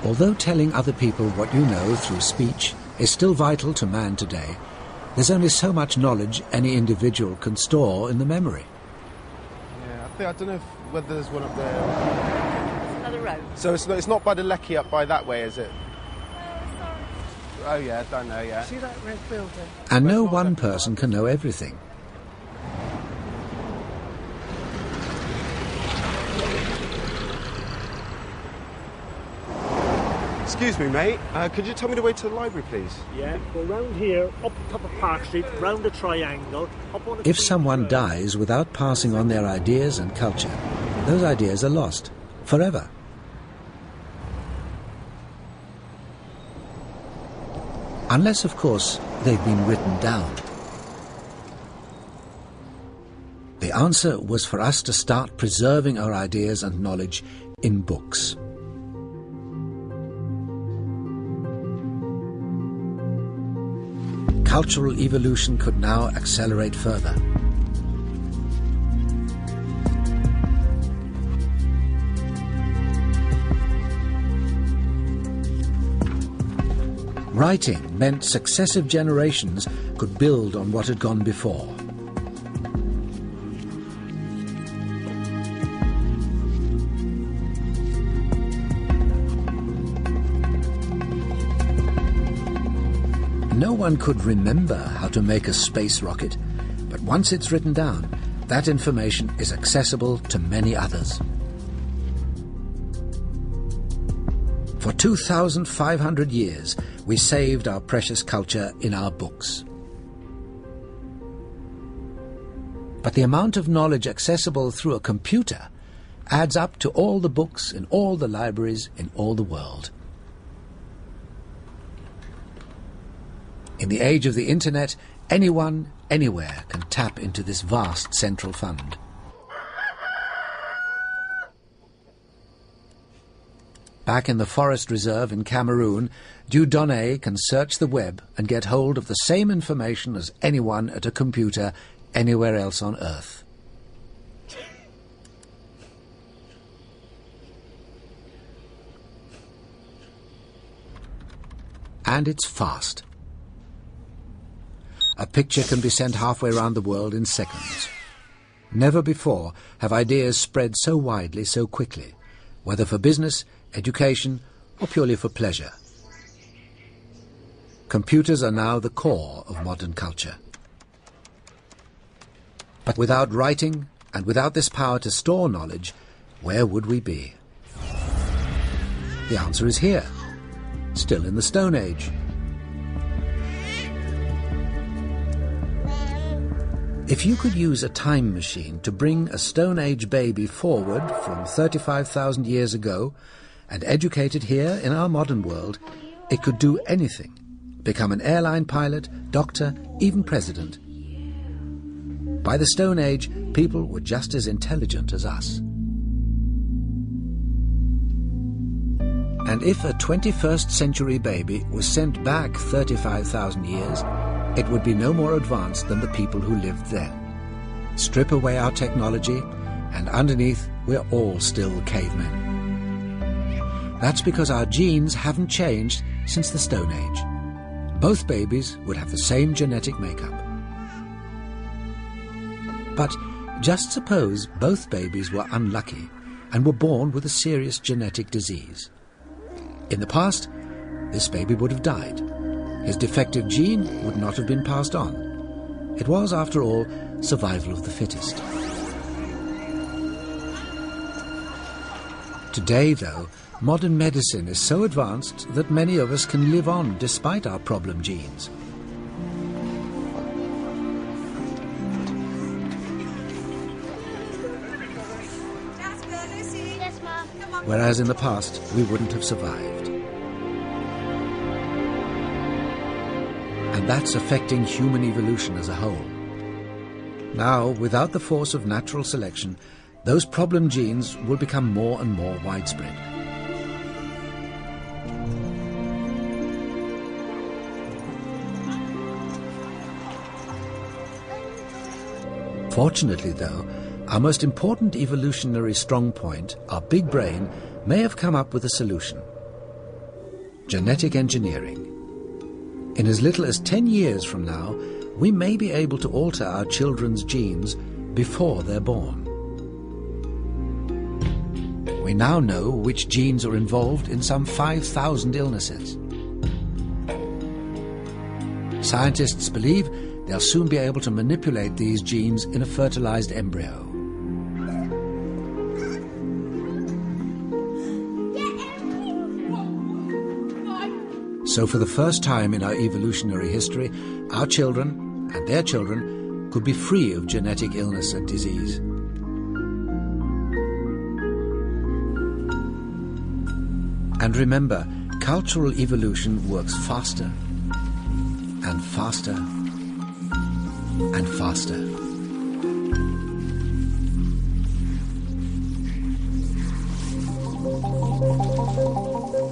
Although telling other people what you know through speech is still vital to man today, there's only so much knowledge any individual can store in the memory. Yeah, I don't know whether there's one up there. It's another road. So it's not by the Lecky up by that way, is it? Oh yeah, down there, yeah. See that red building? And no one person can know everything. Excuse me, mate. Could you tell me the way to the library, please? Yeah, go round here, up top of Park Street, round the triangle, up on the... If someone dies without passing on their ideas and culture, those ideas are lost forever. Unless, of course, they've been written down. The answer was for us to start preserving our ideas and knowledge in books. Cultural evolution could now accelerate further. Writing meant successive generations could build on what had gone before. No one could remember how to make a space rocket, but once it's written down, that information is accessible to many others. For 2,500 years, we saved our precious culture in our books. But the amount of knowledge accessible through a computer adds up to all the books in all the libraries in all the world. In the age of the internet, anyone, anywhere can tap into this vast central fund. Back in the forest reserve in Cameroon, Dieudonné can search the web and get hold of the same information as anyone at a computer anywhere else on Earth. And it's fast. A picture can be sent halfway around the world in seconds. Never before have ideas spread so widely so quickly, whether for business, education, or purely for pleasure. Computers are now the core of modern culture. But without writing and without this power to store knowledge, where would we be? The answer is here, still in the Stone Age. If you could use a time machine to bring a Stone Age baby forward from 35,000 years ago and educate it here in our modern world, it could do anything. Become an airline pilot, doctor, even president. By the Stone Age, people were just as intelligent as us. And if a 21st century baby was sent back 35,000 years, it would be no more advanced than the people who lived then. Strip away our technology, and underneath we're all still cavemen. That's because our genes haven't changed since the Stone Age. Both babies would have the same genetic makeup. But just suppose both babies were unlucky and were born with a serious genetic disease. In the past, this baby would have died. His defective gene would not have been passed on. It was, after all, survival of the fittest. Today, though, modern medicine is so advanced that many of us can live on despite our problem genes. Whereas in the past, we wouldn't have survived. And that's affecting human evolution as a whole. Now, without the force of natural selection, those problem genes will become more and more widespread. Fortunately, though, our most important evolutionary strong point, our big brain, may have come up with a solution. genetic engineering. In as little as 10 years from now, we may be able to alter our children's genes before they're born. We now know which genes are involved in some 5,000 illnesses. Scientists believe they'll soon be able to manipulate these genes in a fertilized embryo. So for the first time in our evolutionary history, our children and their children could be free of genetic illness and disease. And remember, cultural evolution works faster and faster and faster.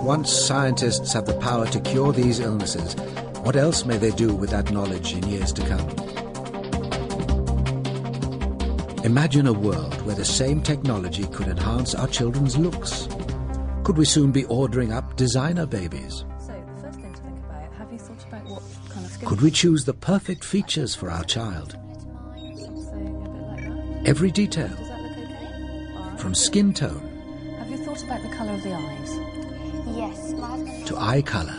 Once scientists have the power to cure these illnesses, what else may they do with that knowledge in years to come? Imagine a world where the same technology could enhance our children's looks. Could we soon be ordering up designer babies? So, the first thing to think about, have you thought about what kind of skin? Could we choose the perfect features for our child? Something a bit like that. Every detail, Does that look okay? All right. from skin tone Have you thought about the colour of the eyes? Yes, my husband. to eye colour.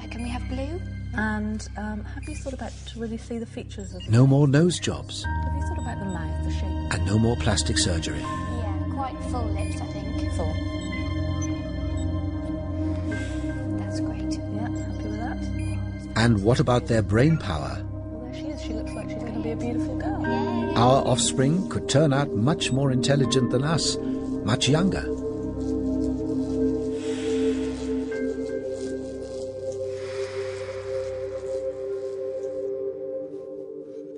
Can we have blue? And have you thought about to really see the features of the No more nose jobs Have you thought about the mouth, the shape? and no more plastic surgery. Yeah, quite full lips, I think. Thought. That's great. Yeah, happy with that? And what about their brain power? Well, there she is. She looks like she's going to be a beautiful girl. Our offspring could turn out much more intelligent than us, much younger.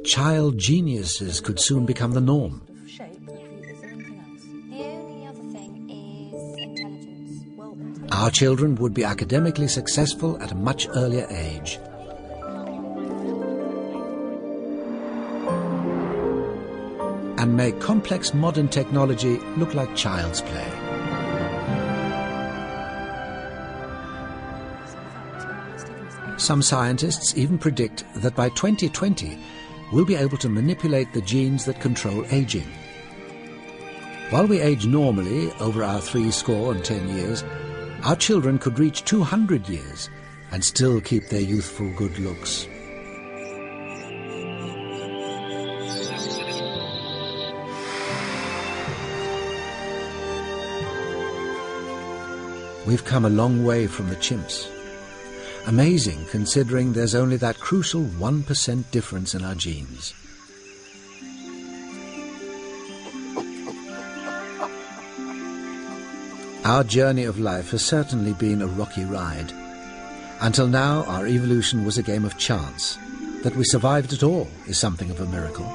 Child geniuses could soon become the norm. Shape. Is there anything else? The only other thing is intelligence. Well, Our children would be academically successful at a much earlier age. And make complex modern technology look like child's play. Some scientists even predict that by 2020, we'll be able to manipulate the genes that control aging. While we age normally over our 70 years, our children could reach 200 years and still keep their youthful good looks. We've come a long way from the chimps. Amazing, considering there's only that crucial 1% difference in our genes. Our journey of life has certainly been a rocky ride. Until now, our evolution was a game of chance. That we survived at all is something of a miracle.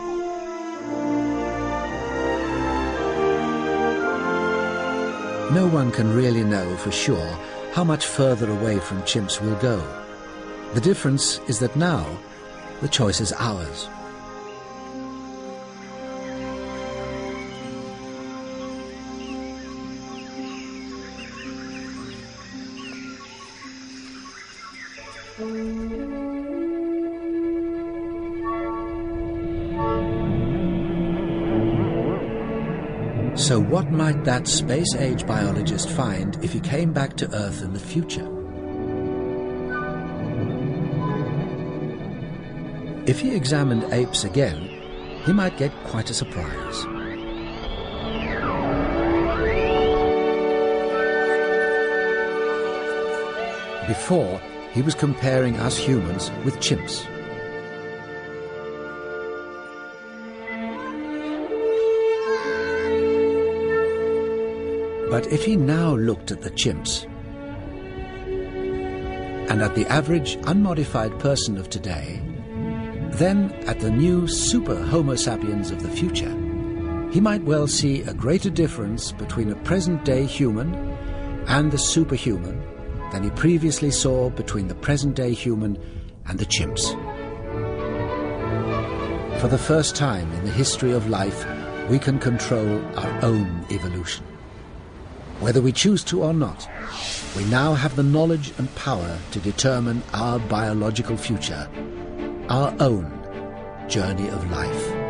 No one can really know for sure how much further away from chimps we'll go. The difference is that now, the choice is ours. So what might that space-age biologist find if he came back to Earth in the future? If he examined apes again, he might get quite a surprise. Before, he was comparing us humans with chimps. But if he now looked at the chimps and at the average unmodified person of today, then at the new super Homo sapiens of the future, he might well see a greater difference between a present-day human and the superhuman than he previously saw between the present-day human and the chimps. For the first time in the history of life, we can control our own evolution. Whether we choose to or not, we now have the knowledge and power to determine our biological future, our own journey of life.